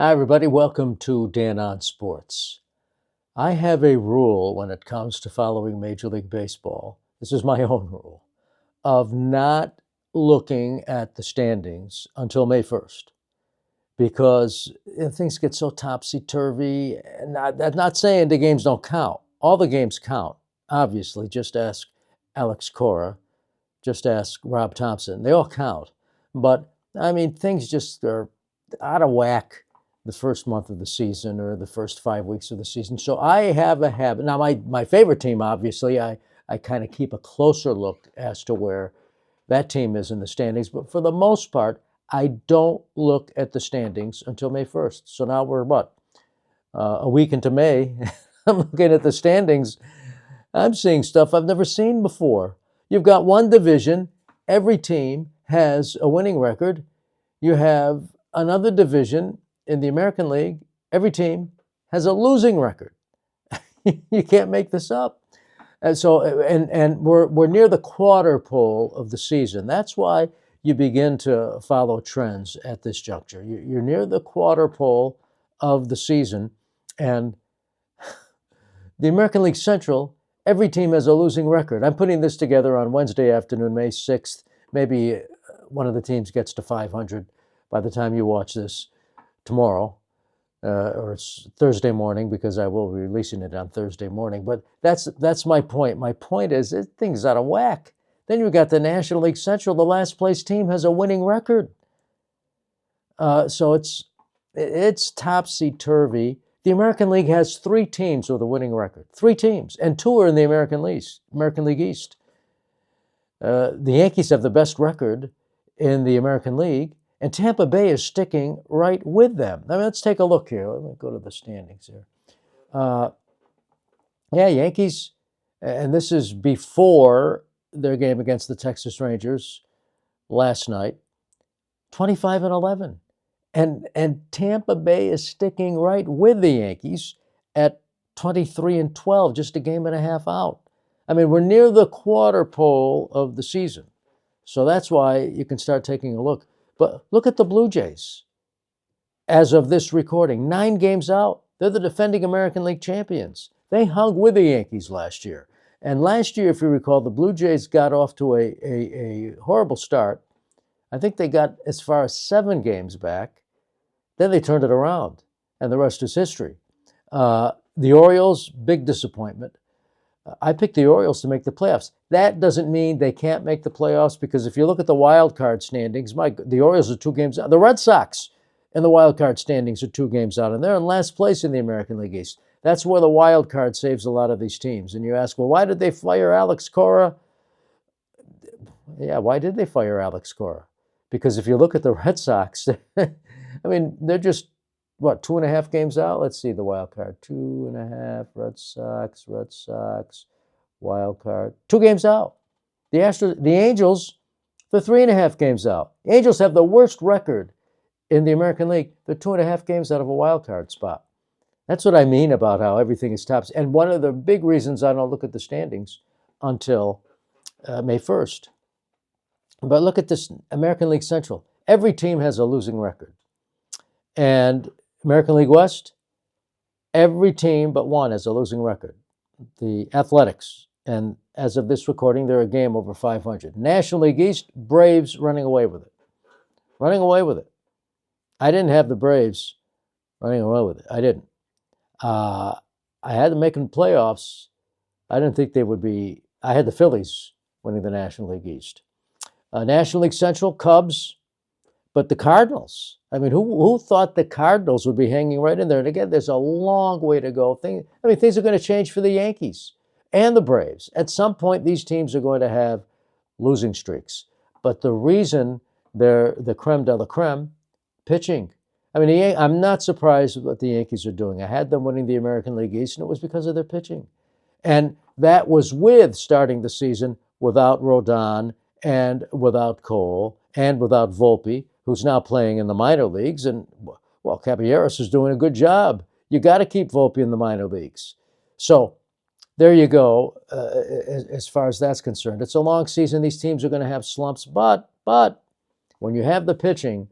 Hi, everybody. Welcome to Dan on Sports. I have a rule when it comes to following Major League Baseball. This is my own rule of not looking at the standings until May 1st because things get so topsy-turvy. And I'm not saying the games don't count. All the games count, obviously. Just ask Alex Cora. Just ask Rob Thompson. They all count. But, I mean, things just are out of whack the first month of the season or the first 5 weeks of the season. So I have a habit. Now, my favorite team, obviously, I kind of keep a closer look as to where that team is in the standings. But for the most part, I don't look at the standings until May 1st. So now we're what? A week into May. I'm looking at the standings. I'm seeing stuff I've never seen before. You've got one division. Every team has a winning record. You have another division in the American League. Every team has a losing record. You can't make this up. And we're near the quarter pole of the season. That's why you begin to follow trends at this juncture. You're near the quarter pole of the season, and the American League Central, every team has a losing record. I'm putting this together on Wednesday afternoon, May 6th. Maybe one of the teams gets to 500 by the time you watch this tomorrow, or it's Thursday morning, because I will be releasing it on Thursday morning. But that's my point. My point is, things out of whack. Then you've got the National League Central. The last place team has a winning record. So it's topsy-turvy. The American League has 3 teams with a winning record. 3 teams, and 2 are in the American League East. The Yankees have the best record in the American League, and Tampa Bay is sticking right with them. I mean, let's take a look here. Let me go to the standings here. Yankees, and this is before their game against the Texas Rangers last night, 25-11. And Tampa Bay is sticking right with the Yankees at 23-12, just a game and a half out. I mean, we're near the quarter pole of the season. So that's why you can start taking a look. But look at the Blue Jays. As of this recording, 9 games out. They're the defending American League champions. They hung with the Yankees last year. And last year, if you recall, the Blue Jays got off to a horrible start. I think they got as far as 7 games back. Then they turned it around, and the rest is history. The Orioles, big disappointment. I picked the Orioles to make the playoffs. That doesn't mean they can't make the playoffs, because if you look at the wild card standings, the Orioles are 2 games out. The Red Sox in the wild card standings are 2 games out, and they're in last place in the American League East. That's where the wild card saves a lot of these teams. And you ask, well, why did they fire Alex Cora? Yeah, why did they fire Alex Cora? Because if you look at the Red Sox, I mean, they're just, 2.5 games out? Let's see the wild card. 2.5, Red Sox, wild card. 2 games out. The Angels, they're 3.5 games out. The Angels have the worst record in the American League. They're 2.5 games out of a wild card spot. That's what I mean about how everything is tops. And one of the big reasons I don't look at the standings until May 1st. But look at this American League Central. Every team has a losing record. And American League West, every team but one has a losing record. The Athletics, and as of this recording, they're a game over 500. National League East, Braves running away with it. Running away with it. I didn't have the Braves running away with it. I didn't. I had them making playoffs. I didn't think they would be. I had the Phillies winning the National League East. National League Central, Cubs, but the Cardinals. I mean, who thought the Cardinals would be hanging right in there? And again, there's a long way to go. Things are going to change for the Yankees and the Braves. At some point, these teams are going to have losing streaks. But the reason they're the creme de la creme, pitching. I mean, I'm not surprised with what the Yankees are doing. I had them winning the American League East, and it was because of their pitching. And that was with starting the season without Rodon and without Cole and without Volpe, who's now playing in the minor leagues. And, well, Caballeros is doing a good job. You got to keep Volpe in the minor leagues. So there you go, as far as that's concerned. It's a long season. These teams are going to have slumps. But when you have the pitching,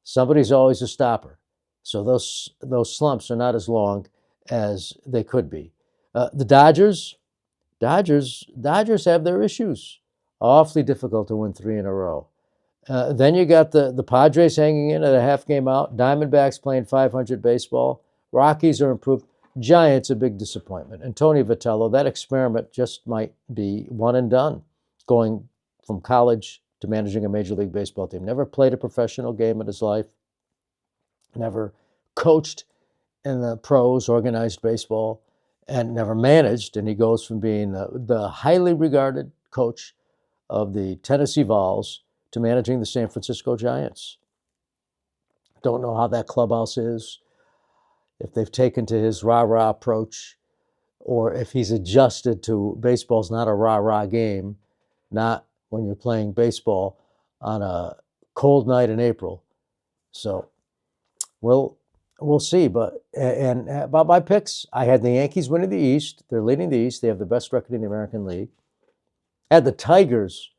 somebody's always a stopper. So those slumps are not as long as they could be. The Dodgers have their issues. Awfully difficult to win 3 in a row. Then you got the Padres hanging in at a half game out. Diamondbacks playing 500 baseball. Rockies are improved. Giants a big disappointment. And Tony Vitello, that experiment just might be one and done. Going from college to managing a Major League Baseball team. Never played a professional game in his life. Never coached in the pros, organized baseball, and never managed. And he goes from being the highly regarded coach of the Tennessee Vols to managing the San Francisco Giants. Don't know how that clubhouse is, if they've taken to his rah-rah approach, or if he's adjusted to baseball's not a rah-rah game, not when you're playing baseball on a cold night in April. So we'll see. But and about my picks, I had the Yankees winning the East. They're leading the East. They have the best record in the American League. I had the Tigers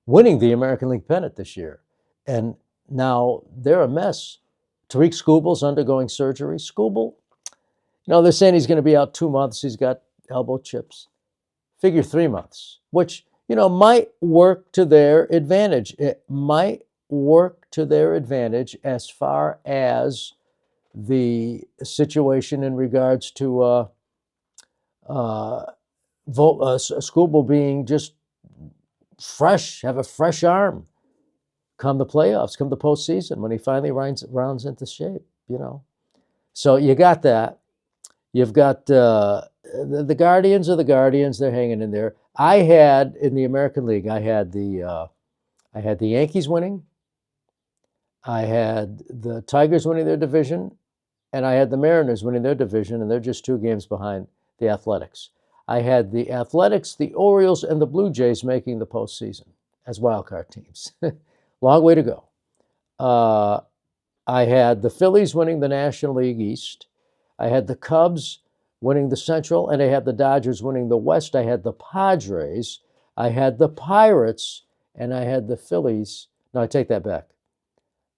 winning the American League pennant this year. And now they're a mess. Tariq Skubal's undergoing surgery. Skubal, they're saying he's going to be out 2 months. He's got elbow chips. Figure 3 months, which, might work to their advantage. It might work to their advantage as far as the situation in regards to Skubal being just fresh, have a fresh arm come the playoffs, come the postseason when he finally rounds into shape, So you got that. You've got the Guardians are the Guardians. They're hanging in there. I had in the American League, I had the Yankees winning. I had the Tigers winning their division, and I had the Mariners winning their division, and they're just 2 games behind the Athletics. I had the Athletics, the Orioles, and the Blue Jays making the postseason as wildcard teams. Long way to go. I had the Phillies winning the National League East. I had the Cubs winning the Central, and I had the Dodgers winning the West. I had the Padres. I had the Pirates, and I had the Phillies. No, I take that back.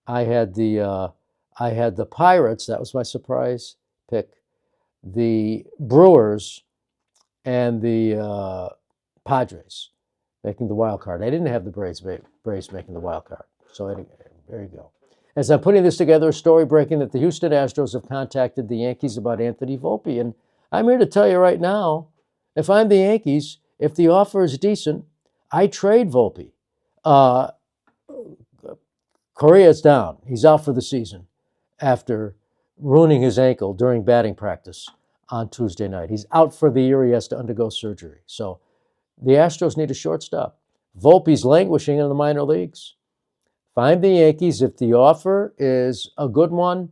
I had the Pirates. That was my surprise pick. The Brewers and the Padres making the wild card. I didn't have the Braves making the wild card. So there you go. As I'm putting this together, a story breaking that the Houston Astros have contacted the Yankees about Anthony Volpe. And I'm here to tell you right now, if I'm the Yankees, if the offer is decent, I trade Volpe. Correa's down. He's out for the season after ruining his ankle during batting practice on Tuesday night. He's out for the year. He has to undergo surgery. So the Astros need a shortstop. Volpe's languishing in the minor leagues. If I'm the Yankees, if the offer is a good one,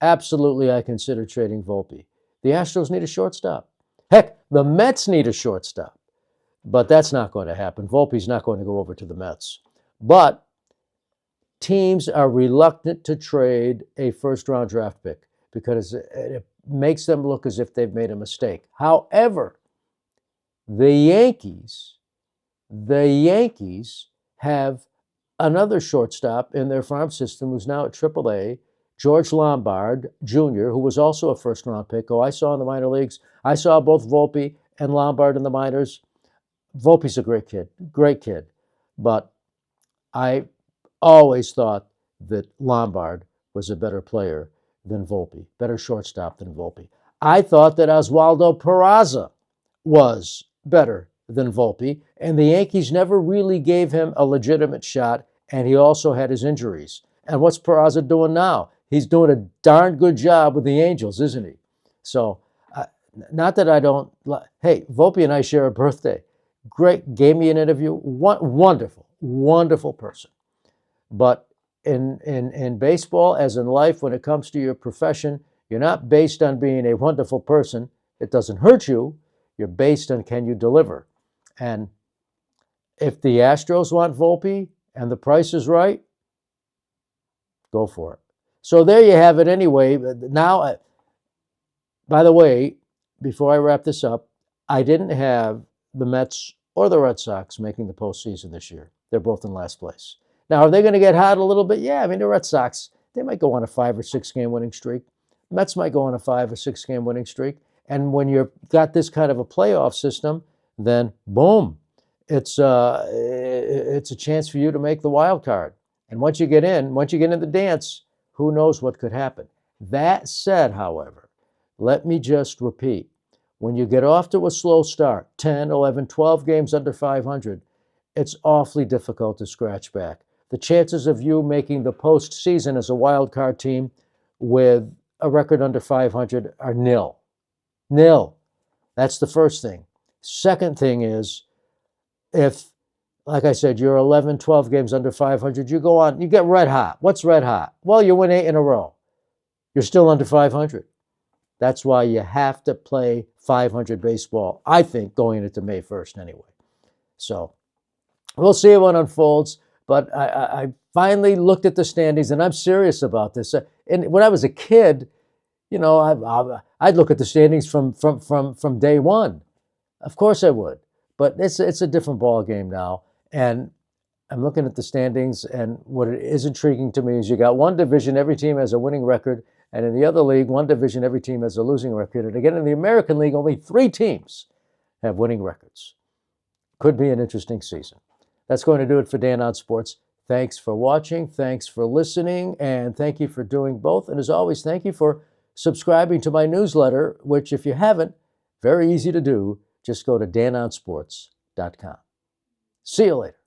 absolutely I consider trading Volpe. The Astros need a shortstop. Heck, the Mets need a shortstop. But that's not going to happen. Volpe's not going to go over to the Mets. But teams are reluctant to trade a first-round draft pick because it makes them look as if they've made a mistake. However, the Yankees have another shortstop in their farm system who's now at AAA, George Lombard Jr., who was also a first-round pick, who I saw in the minor leagues. I saw both Volpe and Lombard in the minors. Volpe's a great kid. But I always thought that Lombard was a better player than Volpe, better shortstop than Volpe. I thought that Oswaldo Peraza was better than Volpe, and the Yankees never really gave him a legitimate shot, and he also had his injuries. And what's Peraza doing now? He's doing a darn good job with the Angels, isn't he? So, not that I don't... Hey, Volpe and I share a birthday. Great, gave me an interview. Wonderful, wonderful person. But in baseball, as in life, when it comes to your profession, you're not based on being a wonderful person. It doesn't hurt you. You're based on can you deliver. And if the Astros want Volpe and the price is right, go for it. So there you have it anyway. Now, by the way, before I wrap this up, I didn't have the Mets or the Red Sox making the postseason this year. They're both in last place. Now, are they going to get hot a little bit? Yeah, I mean, the Red Sox, They might go on a 5 or 6 game winning streak. Mets might go on a 5 or 6 game winning streak. And when you've got this kind of a playoff system, then boom, it's a chance for you to make the wild card. And once you get in the dance, who knows what could happen. That said, however, let me just repeat, when you get off to a slow start, 10, 11, 12 games under 500, it's awfully difficult to scratch back. The chances of you making the postseason as a wild card team with a record under 500 are nil. Nil. That's the first thing. Second thing is, if, like I said, you're 11, 12 games under 500, you go on, you get red hot. What's red hot? Well, you win 8 in a row. You're still under 500. That's why you have to play 500 baseball, I think, going into May 1st anyway. So we'll see how it unfolds. But I finally looked at the standings, and I'm serious about this. And when I was a kid, you know, I'd look at the standings from day one. Of course I would. But it's a different ball game now. And I'm looking at the standings, and what is intriguing to me is you got one division, every team has a winning record. And in the other league, one division, every team has a losing record. And again, in the American League, only 3 teams have winning records. Could be an interesting season. That's going to do it for Dan on Sports. Thanks for watching. Thanks for listening. And thank you for doing both. And as always, thank you for subscribing to my newsletter, which if you haven't, very easy to do. Just go to danonsports.com. See you later.